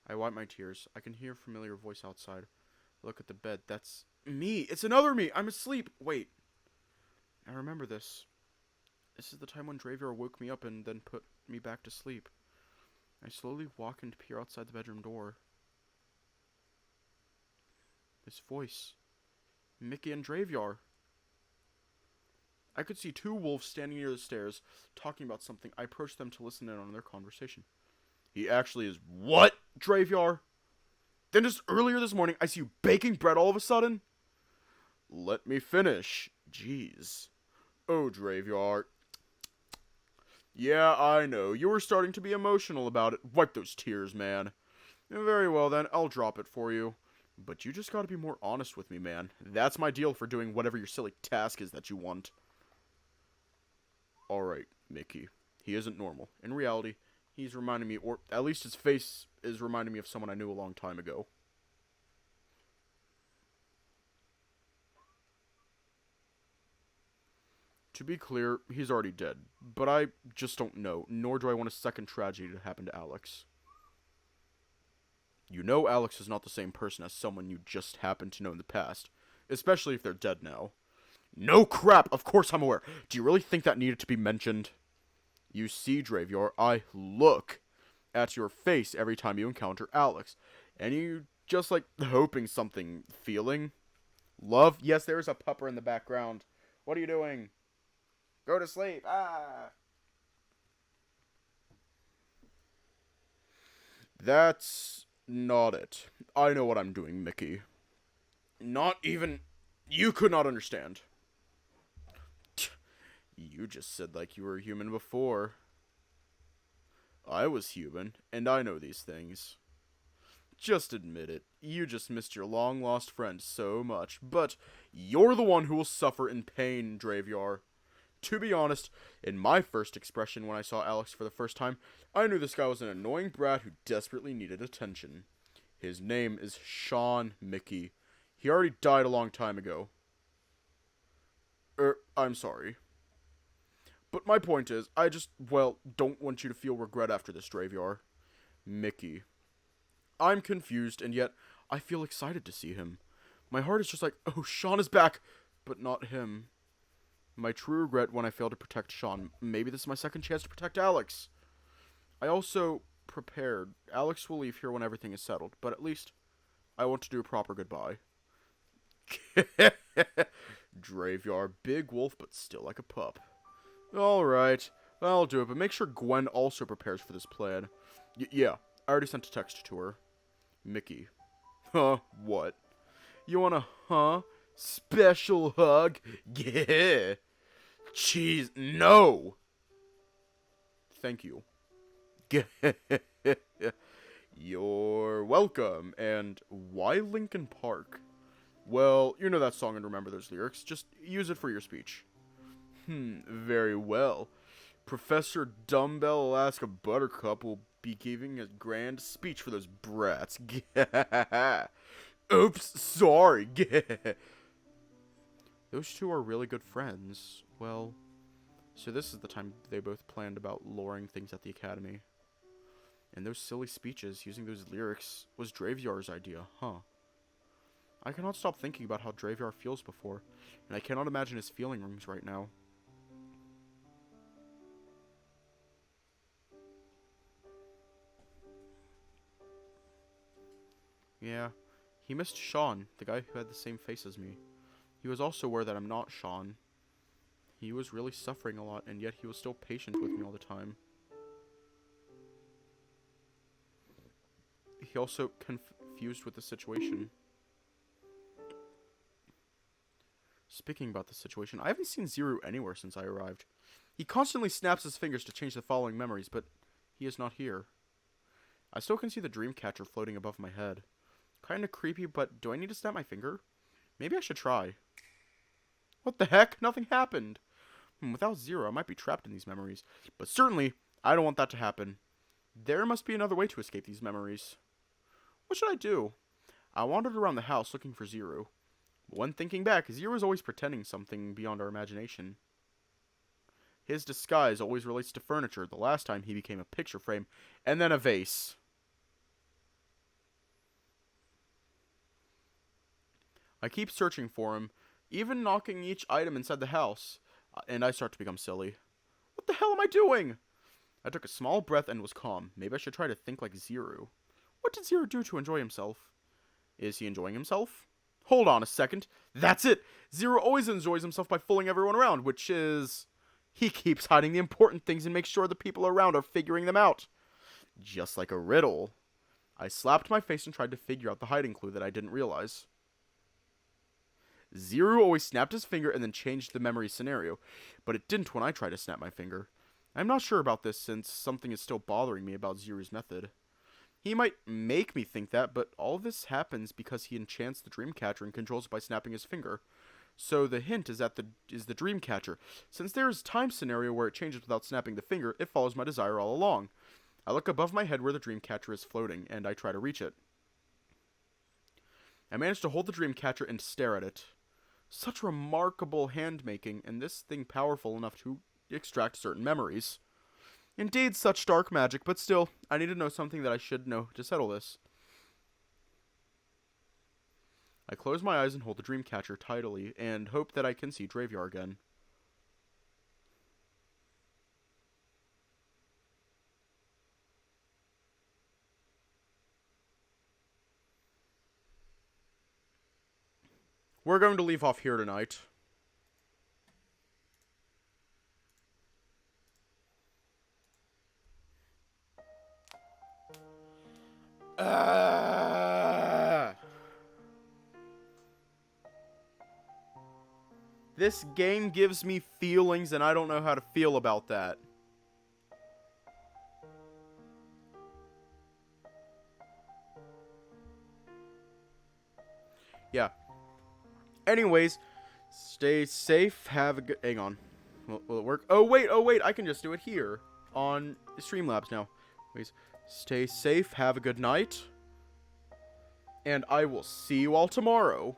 I wipe my tears. I can hear a familiar voice outside. I look at the bed. That's me. It's another me. I'm asleep. Wait. I remember this. This is the time when Draveyar woke me up and then put me back to sleep. I slowly walk and peer outside the bedroom door. His voice. Mickey and Draveyar. I could see two wolves standing near the stairs, talking about something. I approached them to listen in on their conversation. He actually is what, Draveyar? Then just earlier this morning, I see you baking bread all of a sudden? Let me finish. Jeez. Oh, Draveyar. Yeah, I know. You were starting to be emotional about it. Wipe those tears, man. Very well, then. I'll drop it for you. But you just gotta be more honest with me, man. That's my deal for doing whatever your silly task is that you want. Alright, Mickey. He isn't normal. In reality, he's reminding me, or at least his face is reminding me of someone I knew a long time ago. To be clear, he's already dead. But I just don't know, nor do I want a second tragedy to happen to Alex. You know Alex is not the same person as someone you just happened to know in the past, especially if they're dead now. No crap! Of course I'm aware. Do you really think that needed to be mentioned? You see, Draveyar, I look at your face every time you encounter Alex, and you just like hoping something, feeling? Love? Yes, there's a pupper in the background. What are you doing? Go to sleep. Ah! That's not it. I know what I'm doing, Mickey. Not even you could not understand. You just said like you were human before. I was human, and I know these things. Just admit it. You just missed your long-lost friend so much, but you're the one who will suffer in pain, Draveyar. To be honest, in my first expression when I saw Alex for the first time, I knew this guy was an annoying brat who desperately needed attention. His name is Sean Mickey. He already died a long time ago. I'm sorry. But my point is, I just, well, don't want you to feel regret after this, Draveyar. Mickey. I'm confused, and yet I feel excited to see him. My heart is just like, oh, Sean is back, but not him. My true regret when I failed to protect Sean. Maybe this is my second chance to protect Alex. I also prepared. Alex will leave here when everything is settled, but at least I want to do a proper goodbye. Draveyar, big wolf, but still like a pup. Alright, I'll do it, but make sure Gwen also prepares for this plan. Yeah, I already sent a text to her. Mickey. Huh, what? You want a, special hug? Yeah. Jeez, no! Thank you. You're welcome, and why Lincoln Park? Well, you know that song and remember those lyrics. Just use it for your speech. Very well. Professor Dumbbell Alaska Buttercup will be giving a grand speech for those brats. Oops, sorry. Those two are really good friends. Well, so this is the time they both planned about lowering things at the academy. And those silly speeches using those lyrics was Draveyar's idea, huh? I cannot stop thinking about how Draveyar feels before, and I cannot imagine his feelings right now. Yeah, he missed Sean, the guy who had the same face as me. He was also aware that I'm not Sean. He was really suffering a lot, and yet he was still patient with me all the time. He also confused with the situation. Speaking about the situation, I haven't seen Zero anywhere since I arrived. He constantly snaps his fingers to change the following memories, but he is not here. I still can see the dream catcher floating above my head. Kinda creepy, but do I need to snap my finger? Maybe I should try. What the heck? Nothing happened. Without Zero, I might be trapped in these memories. But certainly, I don't want that to happen. There must be another way to escape these memories. What should I do? I wandered around the house looking for Zero. When thinking back, Zero is always pretending something beyond our imagination. His disguise always relates to furniture. The last time he became a picture frame, and then a vase. I keep searching for him, even knocking each item inside the house, and I start to become silly. What the hell am I doing? I took a small breath and was calm. Maybe I should try to think like Zero. What did Zero do to enjoy himself? Is he enjoying himself? Hold on a second. That's it! Zero always enjoys himself by fooling everyone around, which is... he keeps hiding the important things and makes sure the people around are figuring them out. Just like a riddle. I slapped my face and tried to figure out the hiding clue that I didn't realize. Zero always snapped his finger and then changed the memory scenario, but it didn't when I tried to snap my finger. I'm not sure about this since something is still bothering me about Zero's method. He might make me think that, but all this happens because he enchants the Dreamcatcher and controls it by snapping his finger. So the hint is that the Dreamcatcher. Since there is a time scenario where it changes without snapping the finger, it follows my desire all along. I look above my head where the Dreamcatcher is floating, and I try to reach it. I manage to hold the Dreamcatcher and stare at it. Such remarkable hand-making, and this thing powerful enough to extract certain memories. Indeed, such dark magic, but still, I need to know something that I should know to settle this. I close my eyes and hold the Dreamcatcher tightly, and hope that I can see Draveyar again. We're going to leave off here tonight. This game gives me feelings, and I don't know how to feel about that. Yeah. Anyways, stay safe. Have a good... Hang on. Will it work? Oh, wait. I can just do it here on Streamlabs now. Please stay safe. Have a good night. And I will see you all tomorrow.